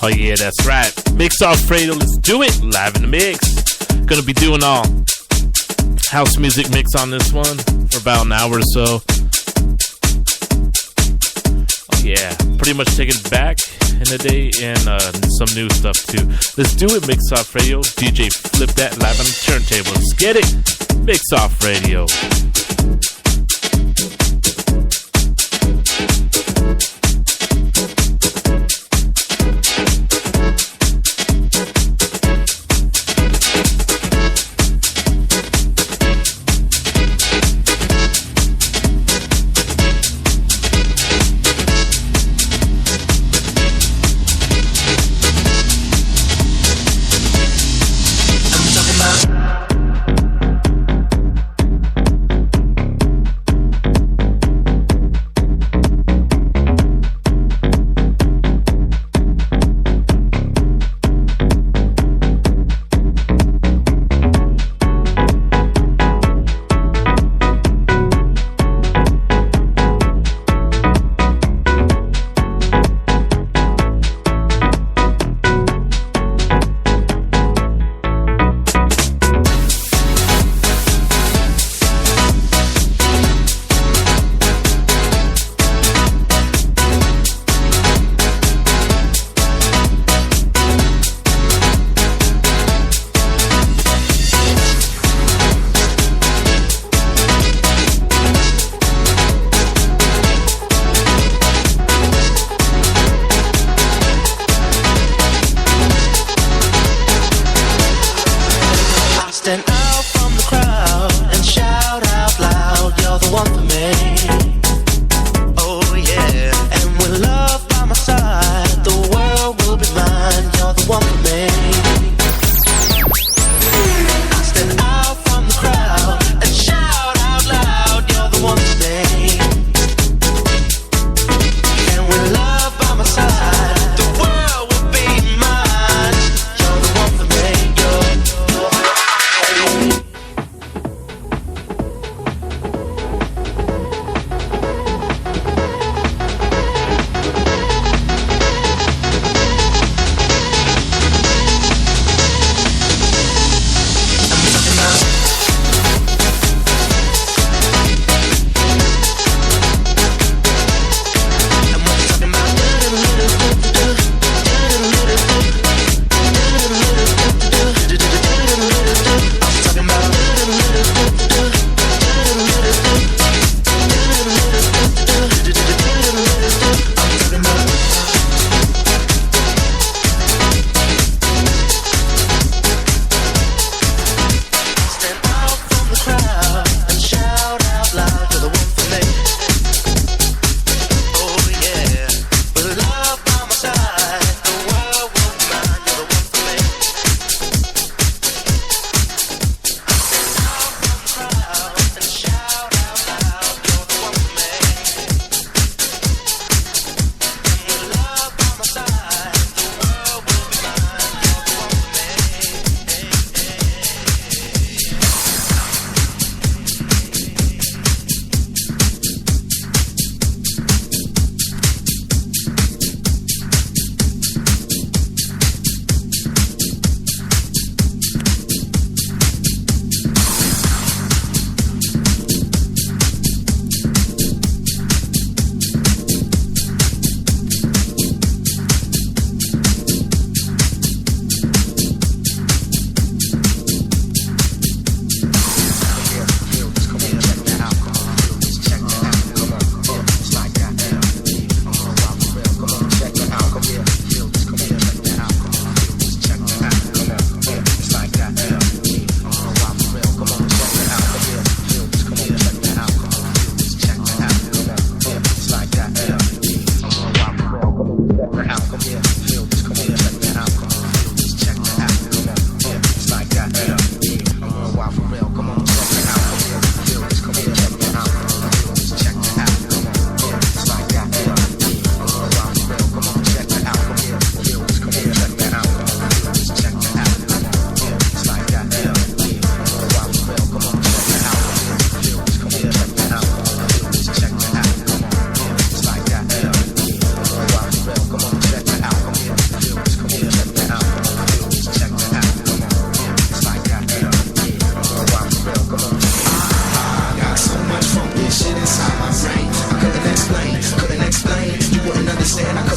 Oh yeah, that's right. Mix Off Radio, let's do it. Live in the mix. Gonna be doing all house music mix on this one for about an hour or so. Oh yeah, pretty much taking it back in the day and some new stuff too. Let's do it, Mix Off Radio. DJ Flip That live on the turntable. Let's get it. Mix Off Radio.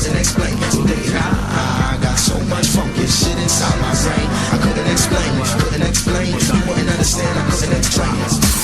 couldn't explain. Today I got so much funky shit inside my brain. I couldn't explain, couldn't explain. You wouldn't understand, I couldn't explain.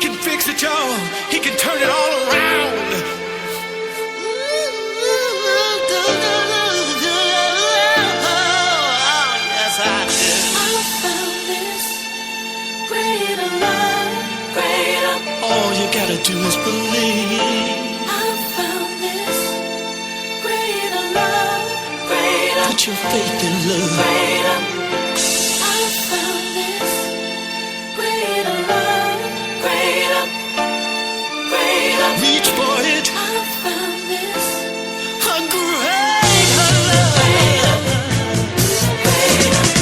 can fix it, y'all. He can turn it all around. Yes, I do. I found this greater love, greater. All you gotta do is believe. I found this greater love, greater. Put your faith in love. Greater. I found this greater love, greater, greater. Reach for it. I found this A greater love. greater, greater. Greater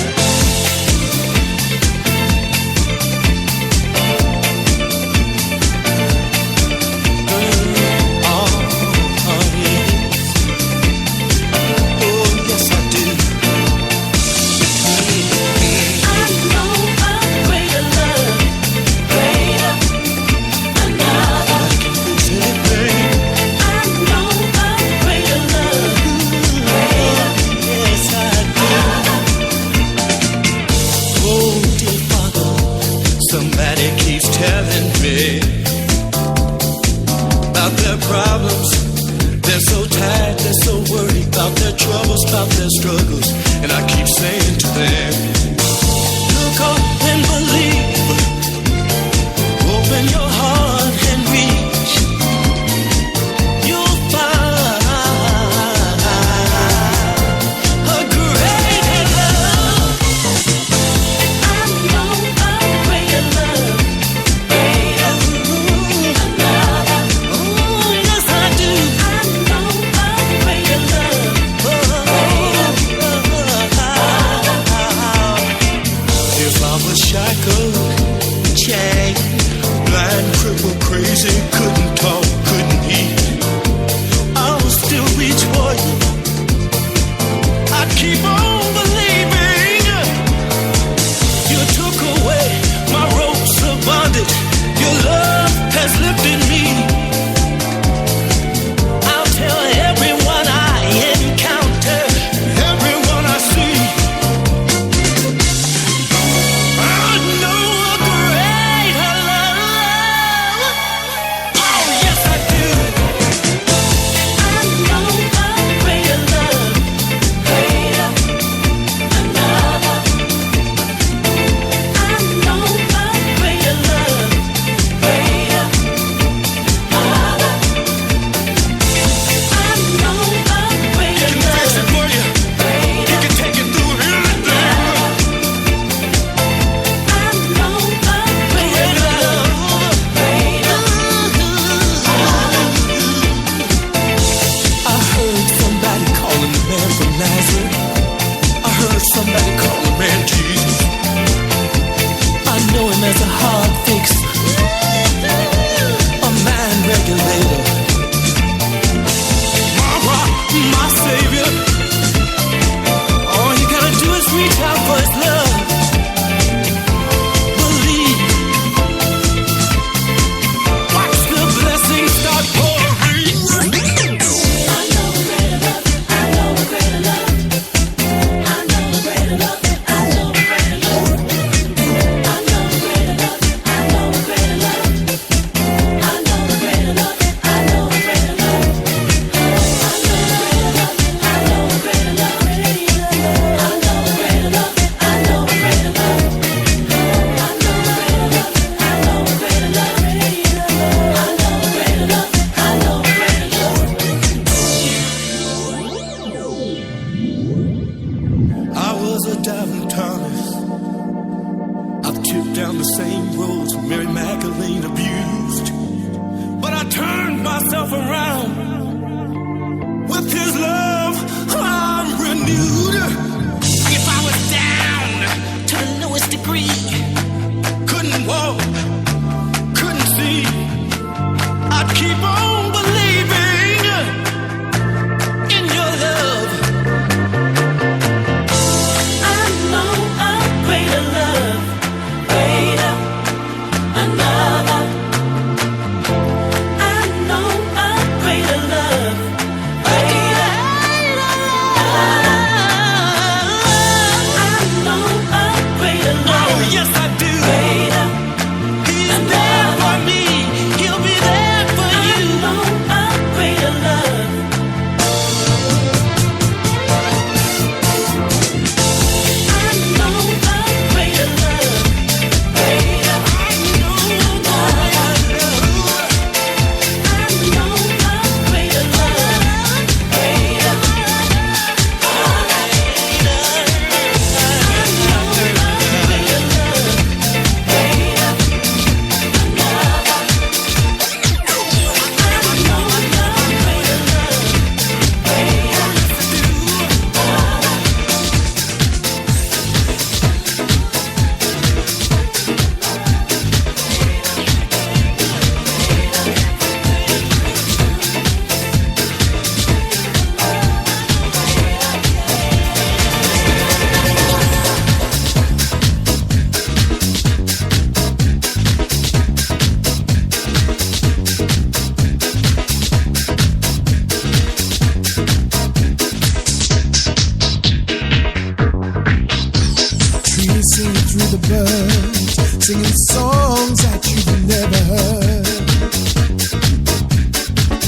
birds singing songs that you've never heard,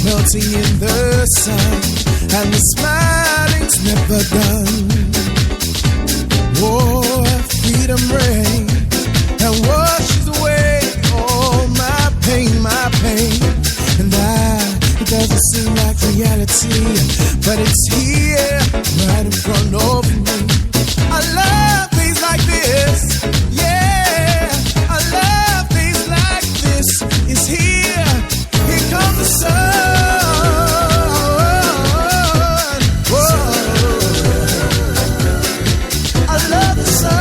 melting in the sun, and the smiling's never done. Oh, freedom reign and washes away all my pain, and it doesn't seem like reality, but it's here right in front of me. I love things like this, yeah. I love things like this. It's here. Here comes the sun. Whoa. I love the sun.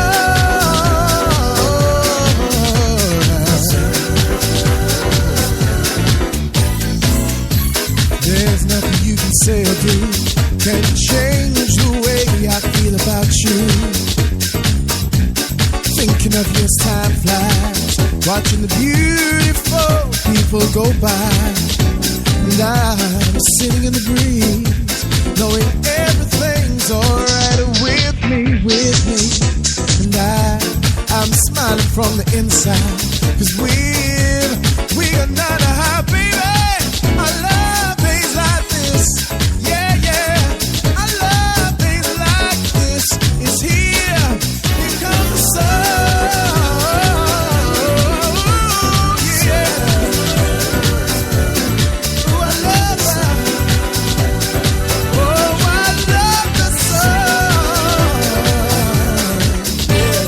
There's nothing you can say or do can change the way I feel about you. Thinking of you as time flies, watching the beautiful people go by, and I'm sitting in the breeze, knowing everything's alright with me, and I'm smiling from the inside, 'cause we are not a high, baby. I love things like this, yeah, yeah. I love things like this. It's here. Here comes the sun, yeah. Oh, I love that. Oh, I love the sun, yeah.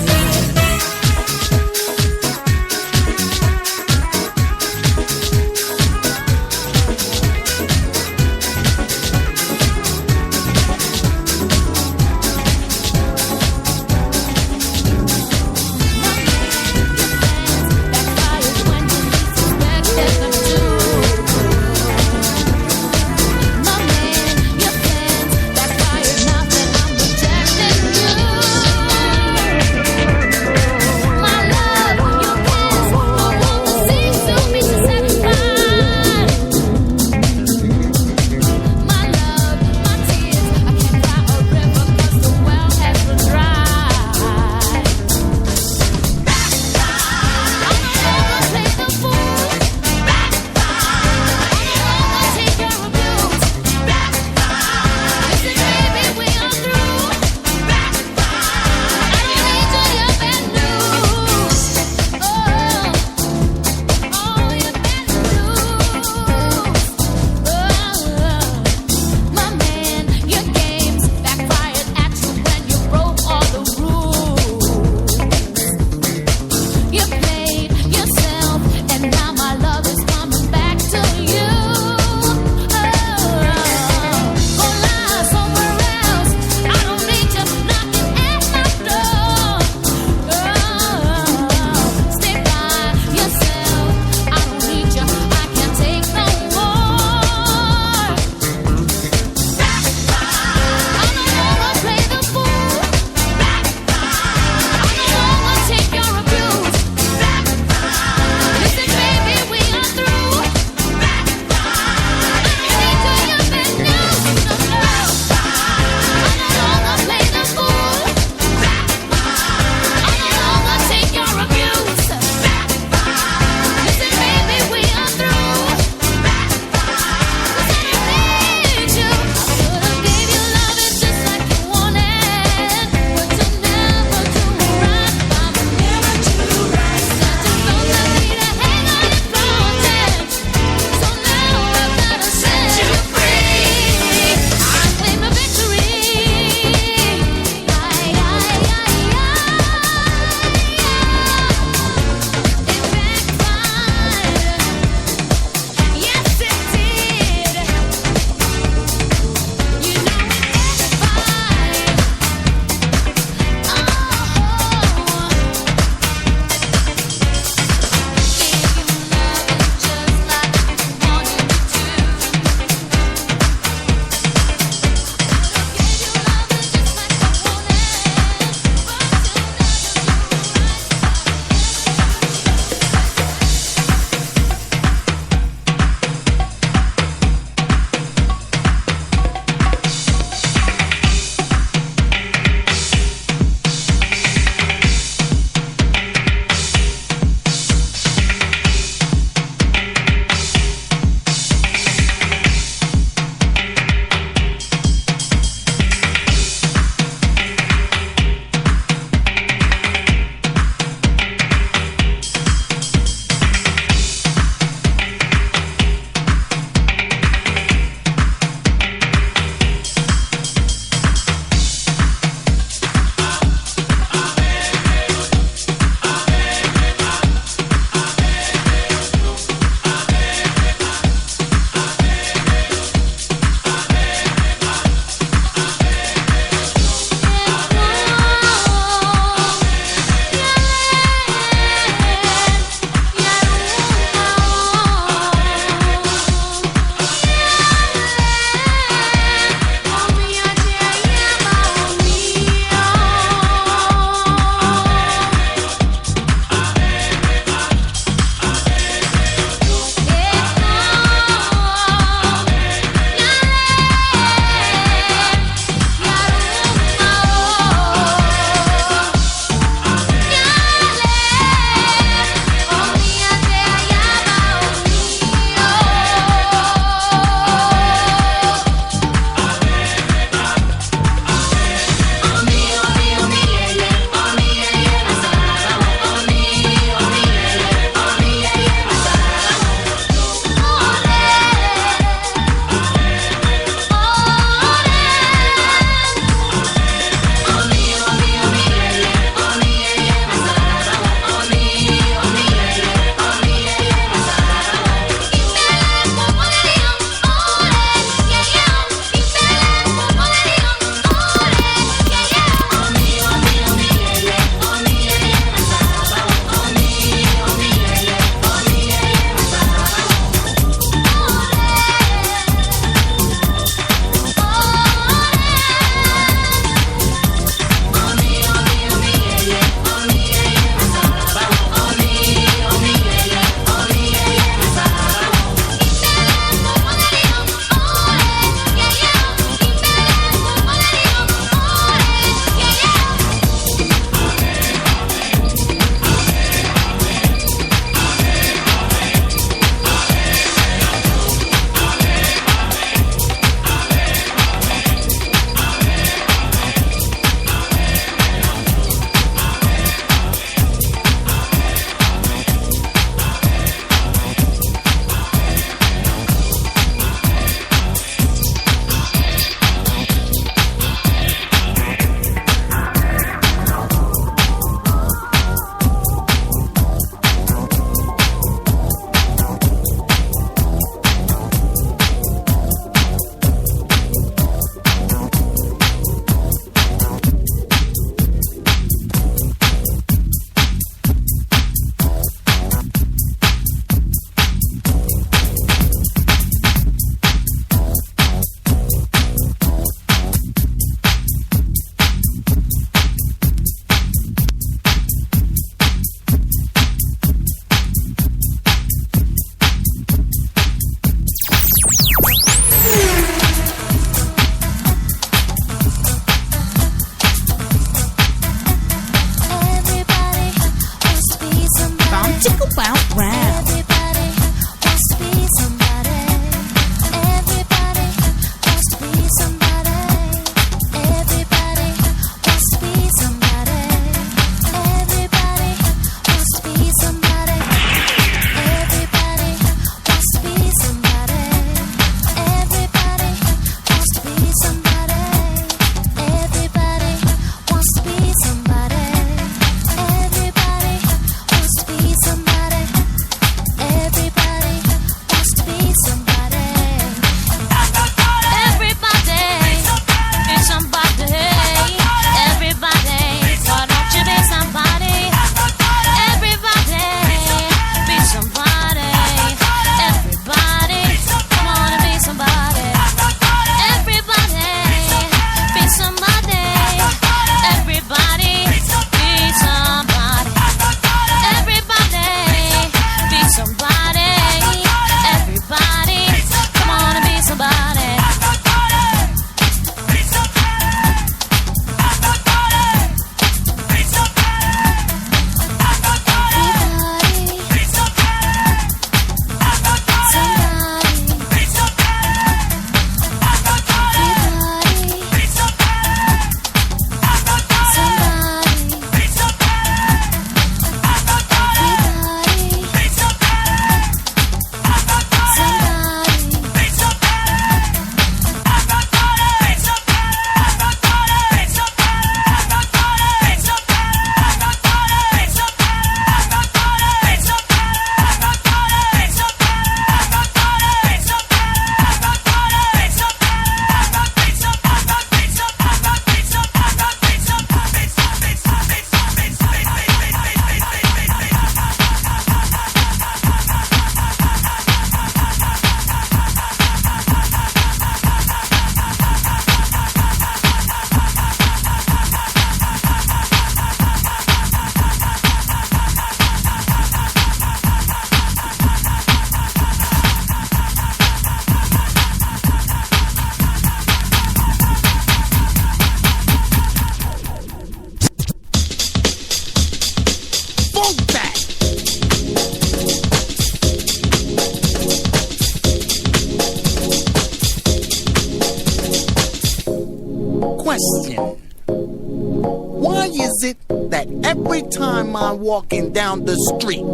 every time I'm walking down the street,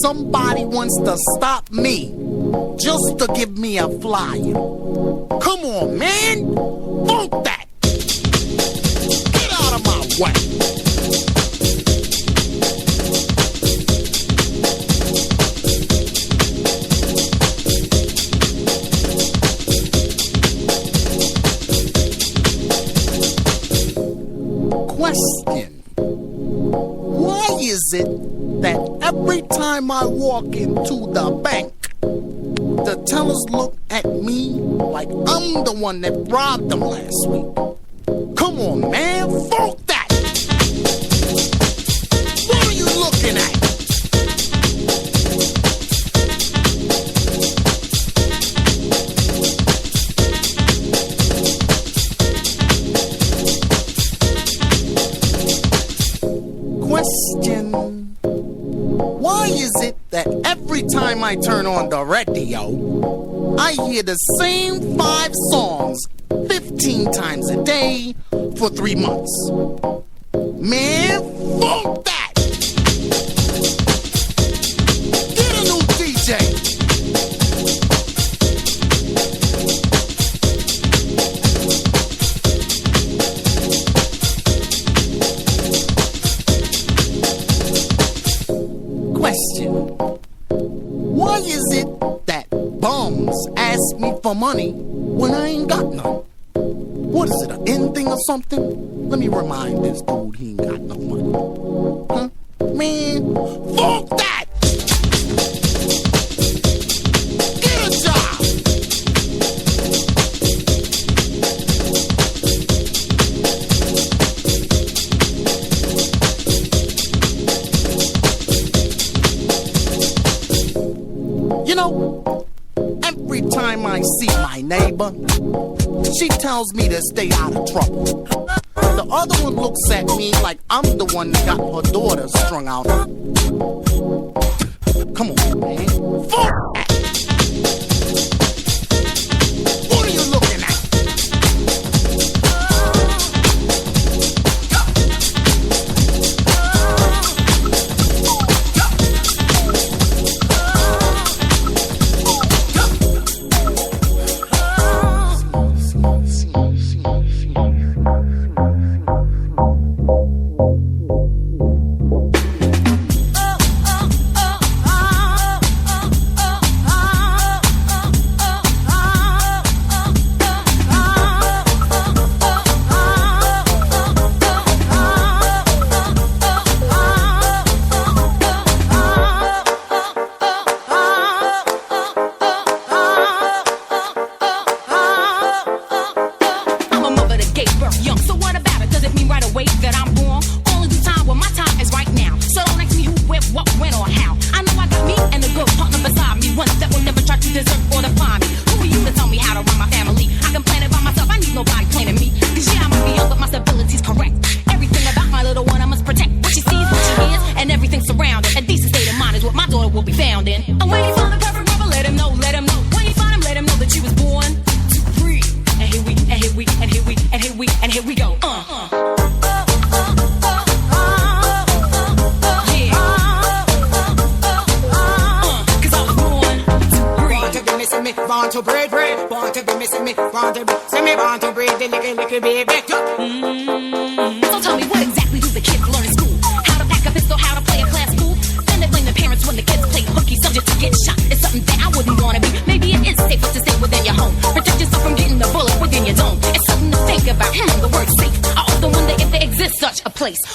somebody wants to stop me just to give me a flyer. Come on, man. Funk that. Get out of my way. Question. Why is it that every time I walk into the bank, the tellers look at me like I'm the one that robbed them last week? Come on, man, fuck that! What are you looking at? Question. Why is it that every time I turn on the radio, I hear the same 5 songs 15 times a day for 3 months? Man, fuck that! Get a new DJ! Question. Why is it that bums ask me for money when I ain't got none? What is it, an end thing or something? Let me remind this dude he ain't got no money. Huh? Man, fuck that! Get a job! You know, every time I see my neighbor, she tells me to stay out of trouble. The other one looks at me like I'm the one that got her daughter strung out. Come on, man. Fuck that. What are you looking at?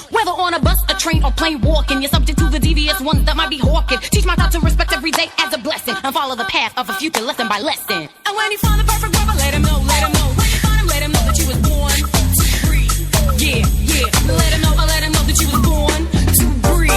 Whether on a bus, a train, or plain walking, you're subject to the devious ones that might be hawking. Teach my thought to respect every day as a blessing and follow the path of a future lesson by lesson. And when you find the perfect brother, let him know, let him know. When you find him, let him know that you was born to breathe. Yeah, yeah. Let him know that you was born to breathe.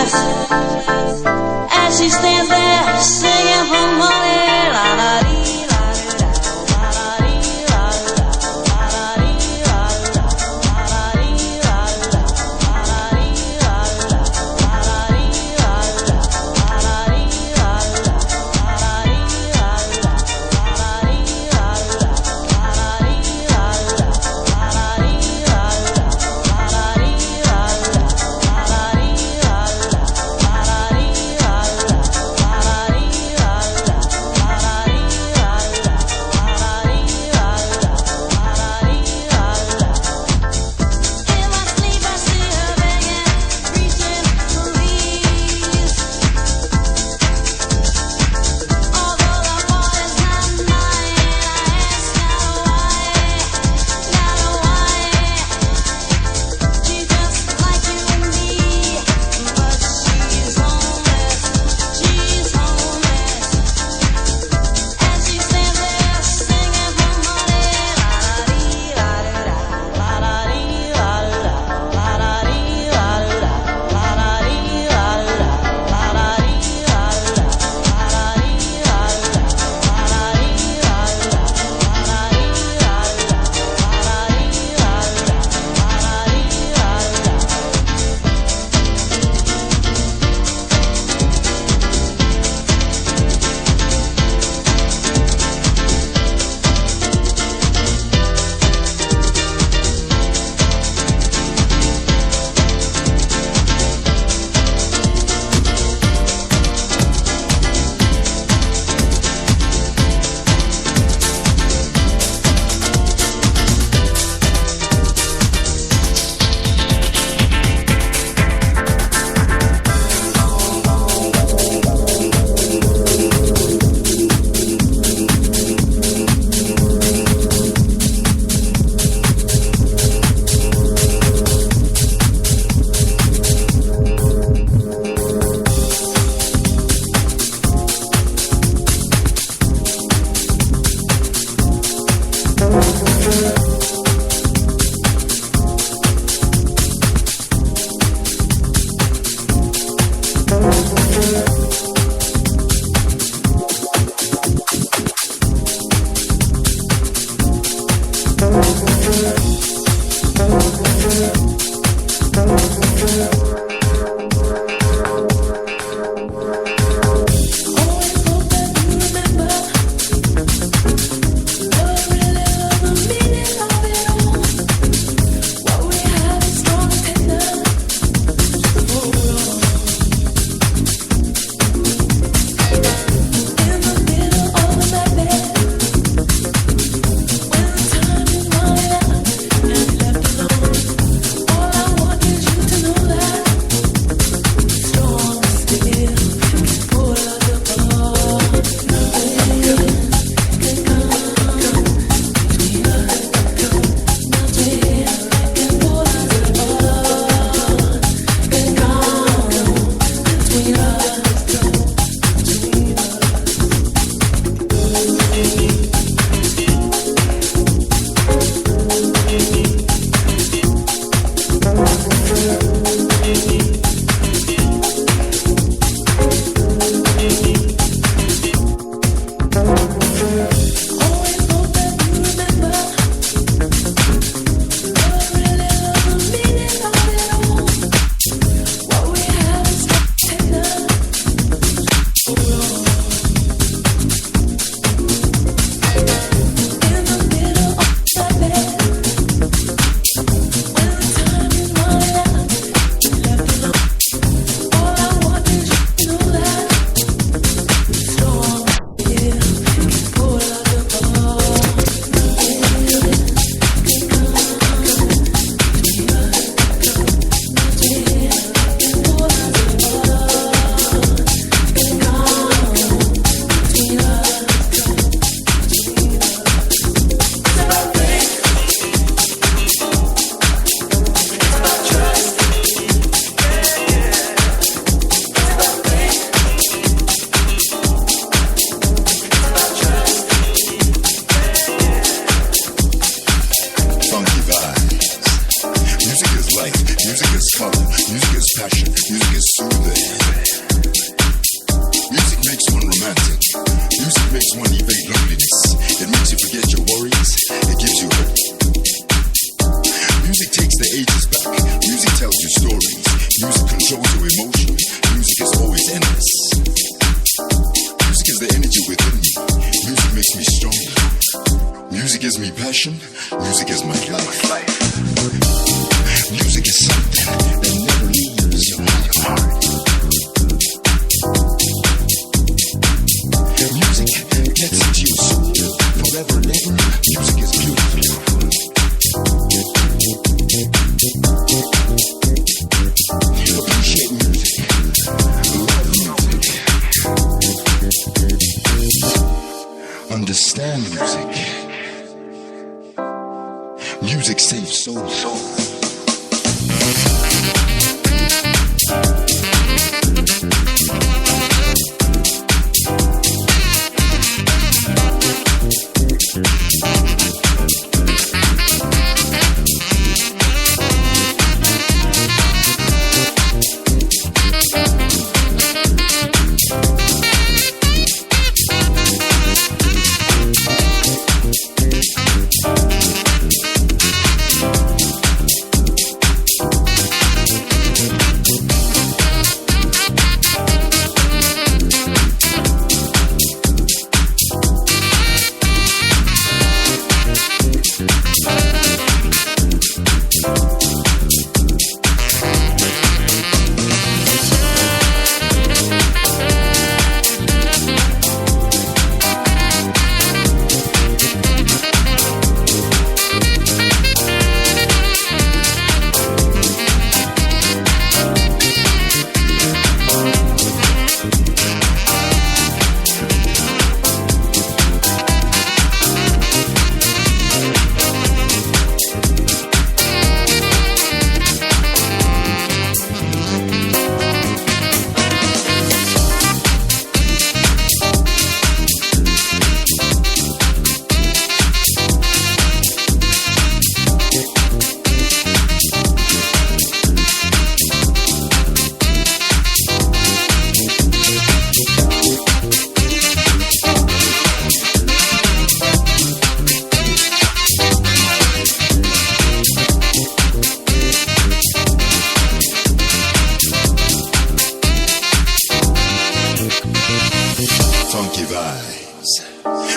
restless as she stands there singing for money. La la dee, la dee, la la dee, la la la dee, la la la dee, la la la dee, la la la dee, la la la dee, la la la dee, la la la dee, la la la dee, la la la dee, la la la dee, la la Music is color, music is passion, music is soothing. Music makes one romantic. Music makes one evade loneliness. It makes you forget your worries. It gives you hope. Music takes the ages back. Music tells you stories. Music controls your emotion. Music is always endless. Music is the energy within me. Music makes me stronger. Music gives me passion. Music is my life. Music is something that never leaves your heart. Music gets into your soul forever and ever. Music is beautiful. Appreciate music. Love music. Understand music. Music saves souls.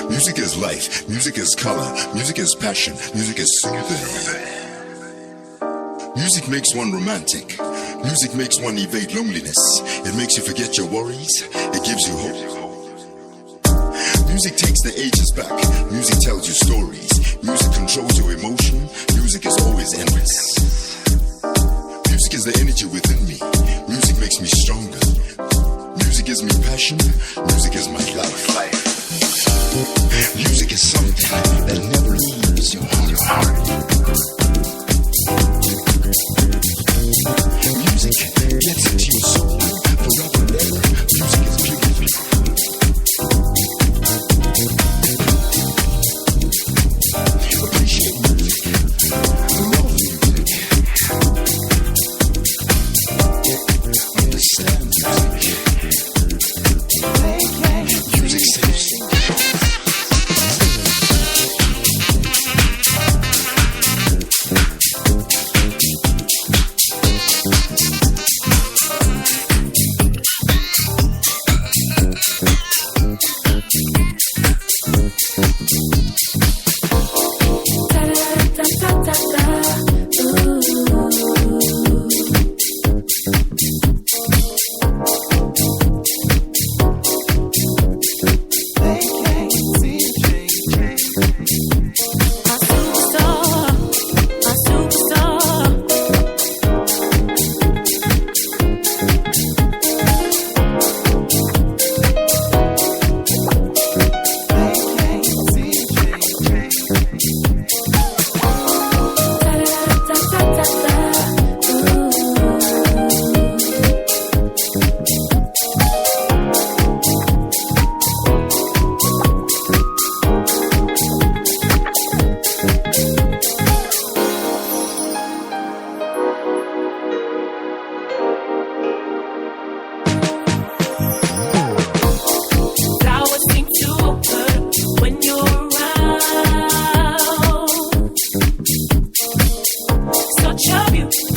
Music is life, music is color, music is passion, music is soothing. Music makes one romantic. Music makes one evade loneliness. It makes you forget your worries. It gives you hope. Music takes the ages back. Music tells you stories. Music controls your emotion. Music is always endless. Music is the energy within me. Music makes me stronger. Music gives me passion. Music is my life. Music is something that never leaves your heart. Music gets into your soul forever and ever. Music is beautiful. Appreciate music. Love music. Understand music. Music saves souls.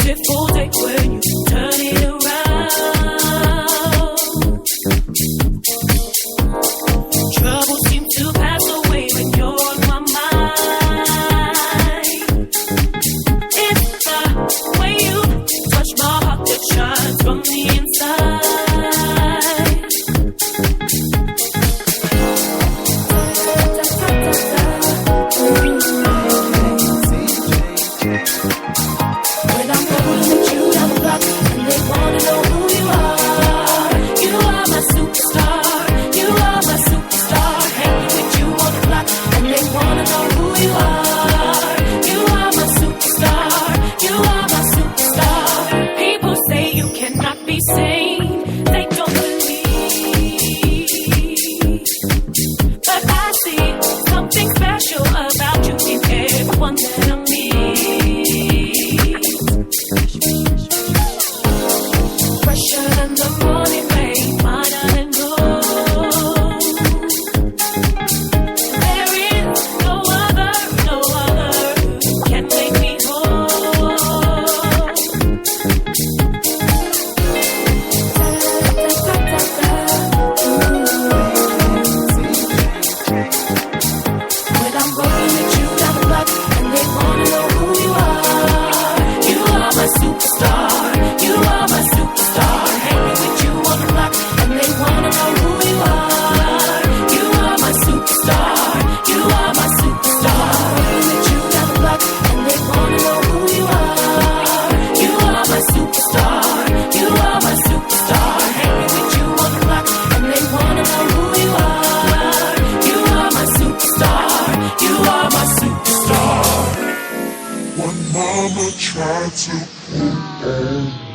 beautiful day when you turn it around. Trouble seems to pass away when you're on my mind. It's the way you touch my heart that shines from the inside. When I'm rolling with you down the block and they wanna know who you are. You are my superstar. You are my superstar. Hanging with you on the block and they wanna know who you are. You are my superstar. You are my superstar. People say you cannot be sane. They don't believe. But I see something special about you in everyone that I meet. Fresher than the morning rain, finer than gold. There is no other who can make me whole. When I'm rolling with you down the block and they wanna know who you are. You are my superstar. You are my superstar. Hanging with you on the block and they wanna know who you are. You are my superstar. You are my superstar. Rolling with you down the block and they wanna know who you are. You are my superstar. You are my superstar. Hanging with you on the block and they wanna know who you are. You are my superstar. You are my superstar. One mama tried to put on